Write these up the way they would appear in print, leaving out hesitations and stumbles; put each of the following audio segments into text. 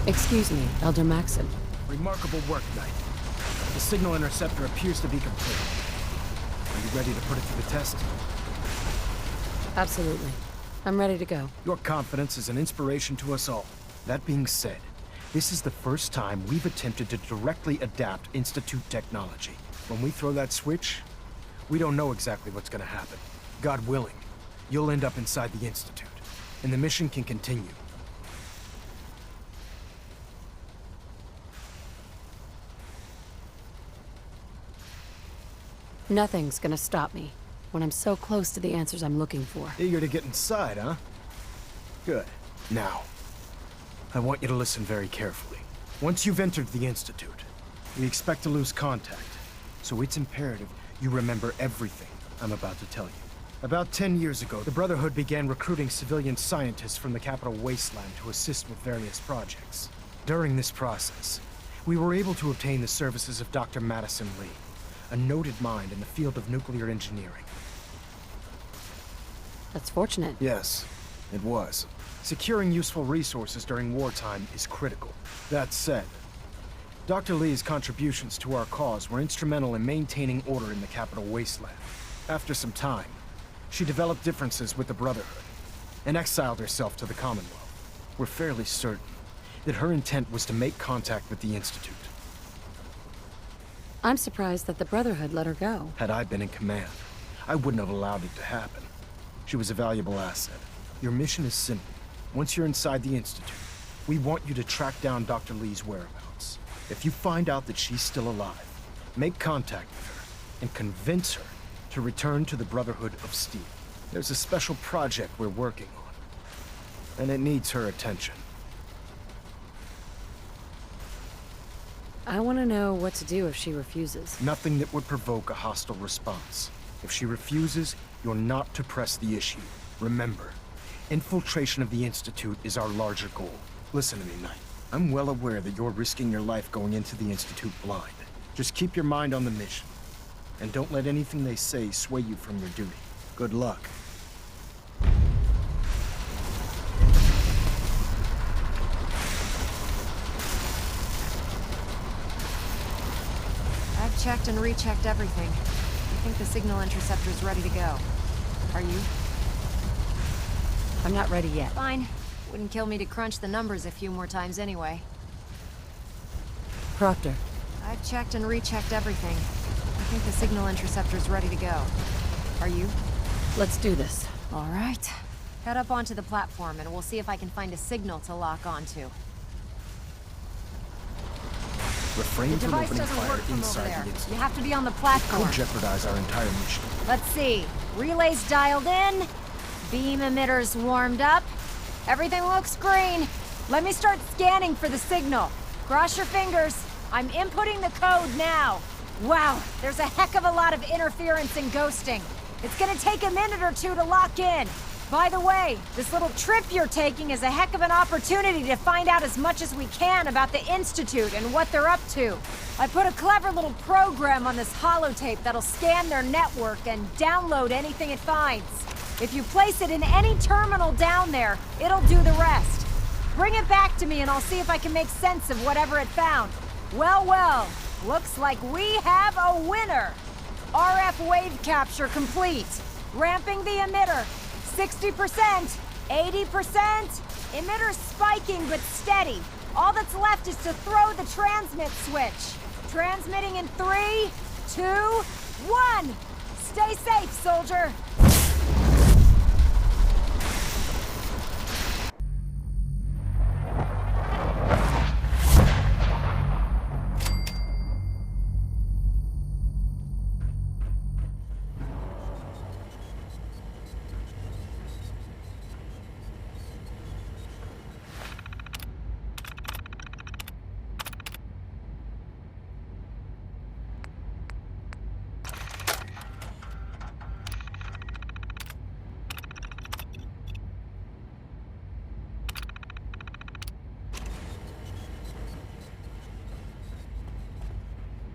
Excuse me, Elder Maxon. Remarkable work, Knight. The signal interceptor appears to be complete. Are you ready to put it to the test? Absolutely. I'm ready to go. Your confidence is an inspiration to us all. That being said, this is the first time we've attempted to directly adapt Institute technology. When we throw that switch, we don't know exactly what's gonna happen. God willing, you'll end up inside the Institute, and the mission can continue. Nothing's gonna stop me when I'm so close to the answers I'm looking for. Eager to get inside, huh? Good. Now, I want you to listen very carefully. Once you've entered the Institute, we expect to lose contact, so it's imperative you remember everything I'm about to tell you. About 10 years ago, the Brotherhood began recruiting civilian scientists from the capital wasteland to assist with various projects. During this process, we were able to obtain the services of Dr. Madison Lee, a noted mind in the field of nuclear engineering. That's fortunate. Yes, it was. Securing useful resources during wartime is critical. That said, Dr. Lee's contributions to our cause were instrumental in maintaining order in the capital wasteland. After some time, she developed differences with the Brotherhood and exiled herself to the Commonwealth. We're fairly certain that her intent was to make contact with the Institute. I'm surprised that the Brotherhood let her go. Had I been in command, I wouldn't have allowed it to happen. She was a valuable asset. Your mission is simple. Once you're inside the Institute, we want you to track down Dr. Lee's whereabouts. If you find out that she's still alive, make contact with her and convince her to return to the Brotherhood of Steel. There's a special project we're working on, and it needs her attention. I want to know what to do if she refuses. Nothing that would provoke a hostile response. If she refuses, you're not to press the issue. Remember, infiltration of the Institute is our larger goal. Listen to me, Knight. I'm well aware that you're risking your life going into the Institute blind. Just keep your mind on the mission, and don't let anything they say sway you from your duty. Good luck. I've checked and rechecked everything. I think the signal interceptor's ready to go. Are you? I'm not ready yet. Fine. Wouldn't kill me to crunch the numbers a few more times anyway. Proctor. I've checked and rechecked everything. I think the signal interceptor's ready to go. Are you? Let's do this. All right. Head up onto the platform and we'll see if I can find a signal to lock onto. Refrain The from device opening doesn't fire work from over inside there. the Institute. You have to be on the platform. Could jeopardize our entire mission. Let's see. Relays dialed in. Beam emitters warmed up. Everything looks green. Let me start scanning for the signal. Cross your fingers. I'm inputting the code now. Wow, there's a heck of a lot of interference and ghosting. It's gonna take a minute or two to lock in. By the way, this little trip you're taking is a heck of an opportunity to find out as much as we can about the Institute and what they're up to. I put a clever little program on this holotape that'll scan their network and download anything it finds. If you place it in any terminal down there, it'll do the rest. Bring it back to me and I'll see if I can make sense of whatever it found. Well, well, looks like we have a winner. RF wave capture complete. Ramping the emitter. 60%, 80%. Emitter spiking but steady. All that's left is to throw the transmit switch. Transmitting in 3, 2, 1. Stay safe, soldier.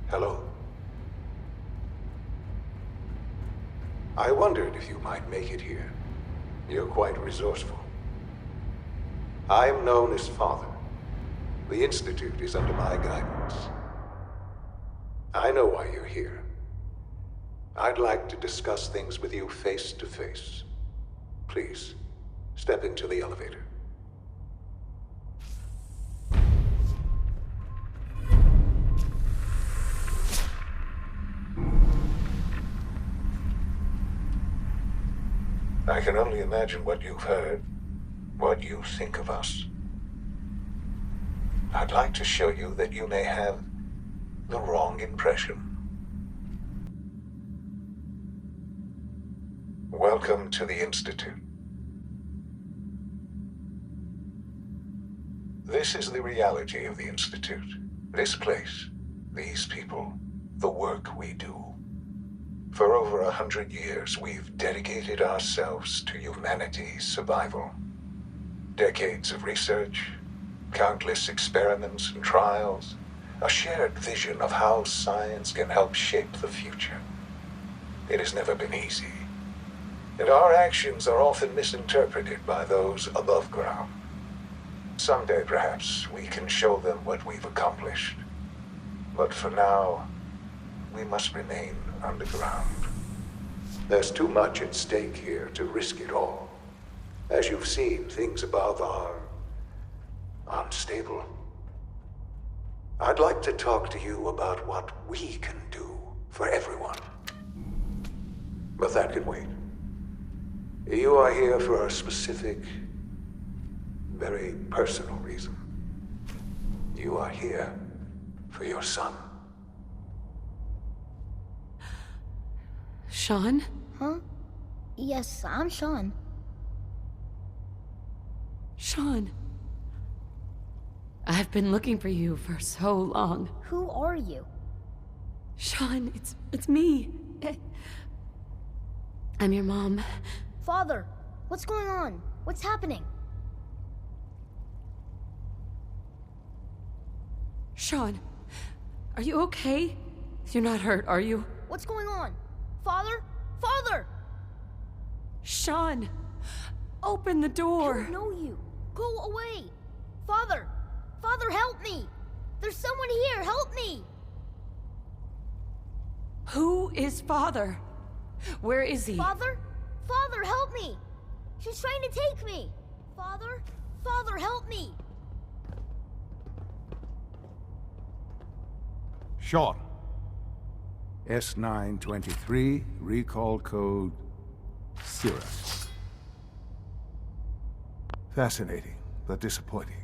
Hello. I wondered if you might make it here. You're quite resourceful. I'm known as Father. The Institute is under my guidance. I know why you're here. I'd like to discuss things with you face to face. Please, step into the elevator. I can only imagine what you've heard, what you think of us. I'd like to show you that you may have the wrong impression. Welcome to the Institute. This is the reality of the Institute. This place, these people, the work we do. For over 100 years, we've dedicated ourselves to humanity's survival. Decades of research, countless experiments and trials, a shared vision of how science can help shape the future. It has never been easy, and our actions are often misinterpreted by those above ground. Someday, perhaps, we can show them what we've accomplished. But for now, we must remain underground. There's too much at stake here to risk it all. As you've seen, things above are unstable. I'd like to talk to you about what we can do for everyone. But that can wait. You are here for a specific, very personal reason. You are here for your son. Shaun? Huh? Yes, I'm Shaun. Shaun. I've been looking for you for so long. Who are you? Shaun, it's me. I'm your mom. Father, what's going on? What's happening? Shaun, are you okay? You're not hurt, are you? What's going on? Father? Father! Shaun, open the I door. don't know you. Go away. Father! Father, help me! There's someone here, help me! Who is Father? Where is he? Father? Father, help me! She's trying to take me! Father? Father, help me! Shaun. S923, recall code Cirrus. Fascinating, but disappointing.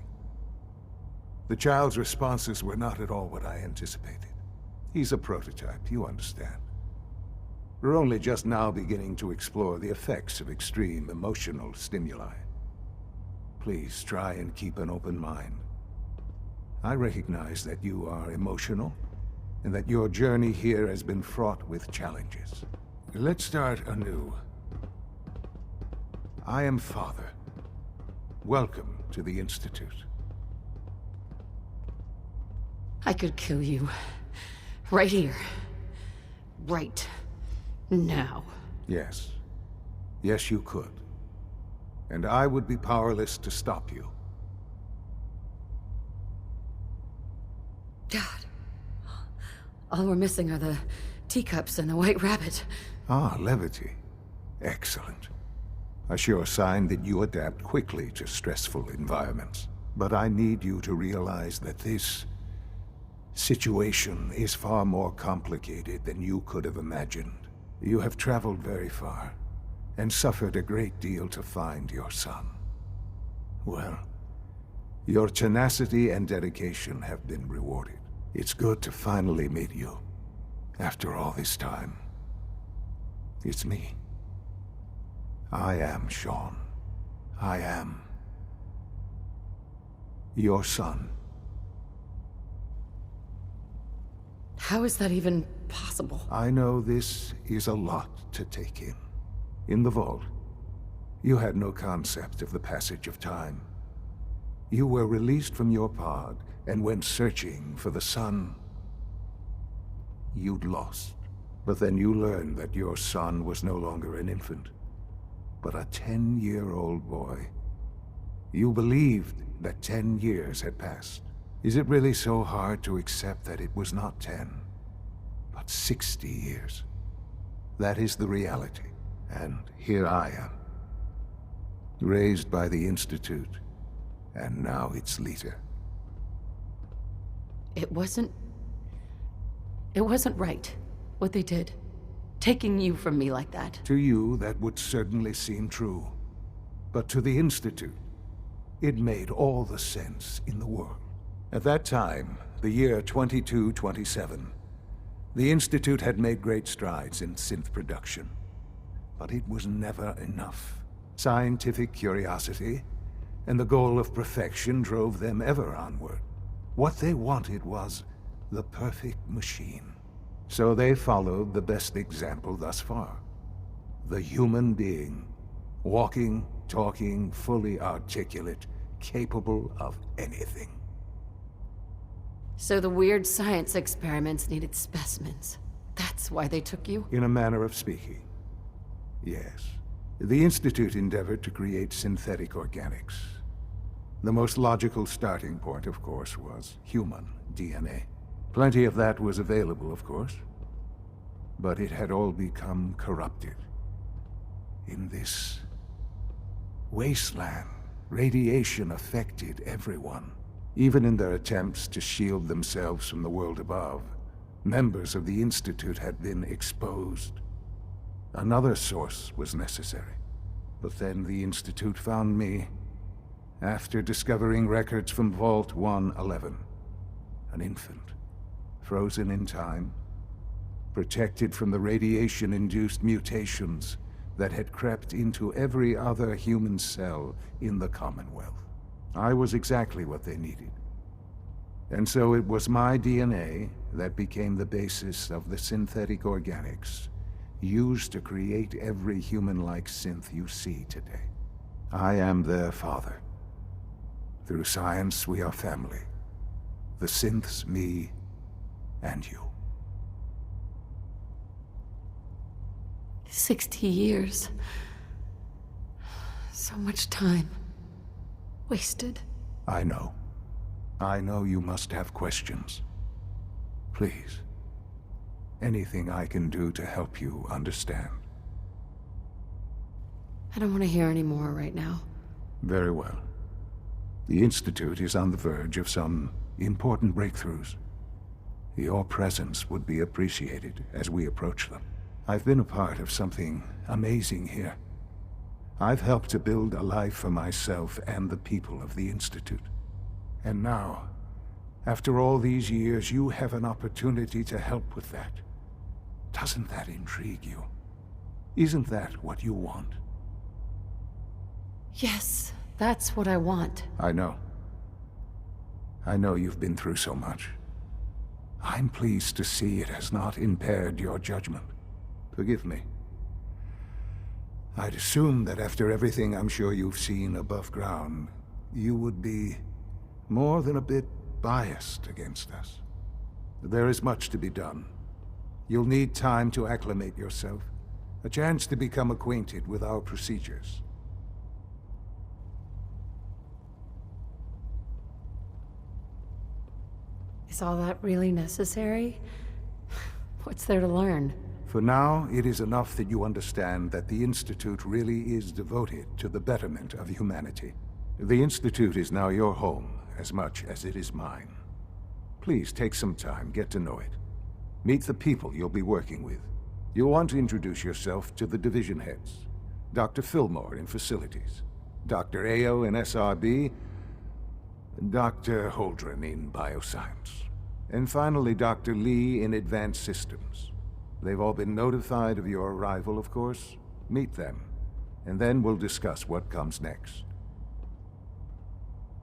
The child's responses were not at all what I anticipated. He's a prototype, you understand. We're only just now beginning to explore the effects of extreme emotional stimuli. Please try and keep an open mind. I recognize that you are emotional, and that your journey here has been fraught with challenges. Let's start anew. I am Father. Welcome to the Institute. I could kill you. Right here. Right now. Yes. Yes, you could. And I would be powerless to stop you. God. All we're missing are the teacups and the white rabbit. Ah, levity. Excellent. A sure sign that you adapt quickly to stressful environments. But I need you to realize that this situation is far more complicated than you could have imagined. You have traveled very far, and suffered a great deal to find your son. Well, your tenacity and dedication have been rewarded. It's good to finally meet you, after all this time. It's me. I am Shaun. I am your son. How is that even possible? I know this is a lot to take in. In the vault, you had no concept of the passage of time. You were released from your pod and went searching for the son you'd lost. But then you learned that your son was no longer an infant, but a 10-year-old boy. You believed that 10 years had passed. Is it really so hard to accept that it was not 10, but 60 years? That is the reality, and here I am. Raised by the Institute, and now its leader. It wasn't right, what they did. Taking you from me like that. To you, that would certainly seem true. But to the Institute, it made all the sense in the world. At that time, the year 2227, the Institute had made great strides in synth production. But it was never enough. Scientific curiosity and the goal of perfection drove them ever onward. What they wanted was the perfect machine. So they followed the best example thus far. The human being. Walking, talking, fully articulate, capable of anything. So the weird science experiments needed specimens. That's why they took you? In a manner of speaking. Yes. The Institute endeavored to create synthetic organics. The most logical starting point, of course, was human DNA. Plenty of that was available, of course. But it had all become corrupted. In this wasteland, radiation affected everyone. Even in their attempts to shield themselves from the world above, members of the Institute had been exposed. Another source was necessary. But then the Institute found me after discovering records from Vault 111. An infant, frozen in time, protected from the radiation-induced mutations that had crept into every other human cell in the Commonwealth. I was exactly what they needed. And so it was my DNA that became the basis of the synthetic organics used to create every human-like synth you see today. I am their father. Through science, we are family. The synths, me, and you. 60 years. So much time. Wasted. I know. I know you must have questions. Please. Anything I can do to help you understand. I don't want to hear any more right now. Very well. The Institute is on the verge of some important breakthroughs. Your presence would be appreciated as we approach them. I've been a part of something amazing here. I've helped to build a life for myself and the people of the Institute. And now, after all these years, you have an opportunity to help with that. Doesn't that intrigue you? Isn't that what you want? Yes, that's what I want. I know. I know you've been through so much. I'm pleased to see it has not impaired your judgment. Forgive me. I'd assumed that after everything I'm sure you've seen above ground, you would be more than a bit biased against us. There is much to be done. You'll need time to acclimate yourself, a chance to become acquainted with our procedures. Is all that really necessary? What's there to learn? For now, it is enough that you understand that the Institute really is devoted to the betterment of humanity. The Institute is now your home, as much as it is mine. Please take some time, get to know it. Meet the people you'll be working with. You'll want to introduce yourself to the division heads. Dr. Fillmore in Facilities, Dr. Ao in SRB, and Dr. Holdren in Bioscience. And finally, Dr. Lee in Advanced Systems. They've all been notified of your arrival, of course. Meet them, and then we'll discuss what comes next.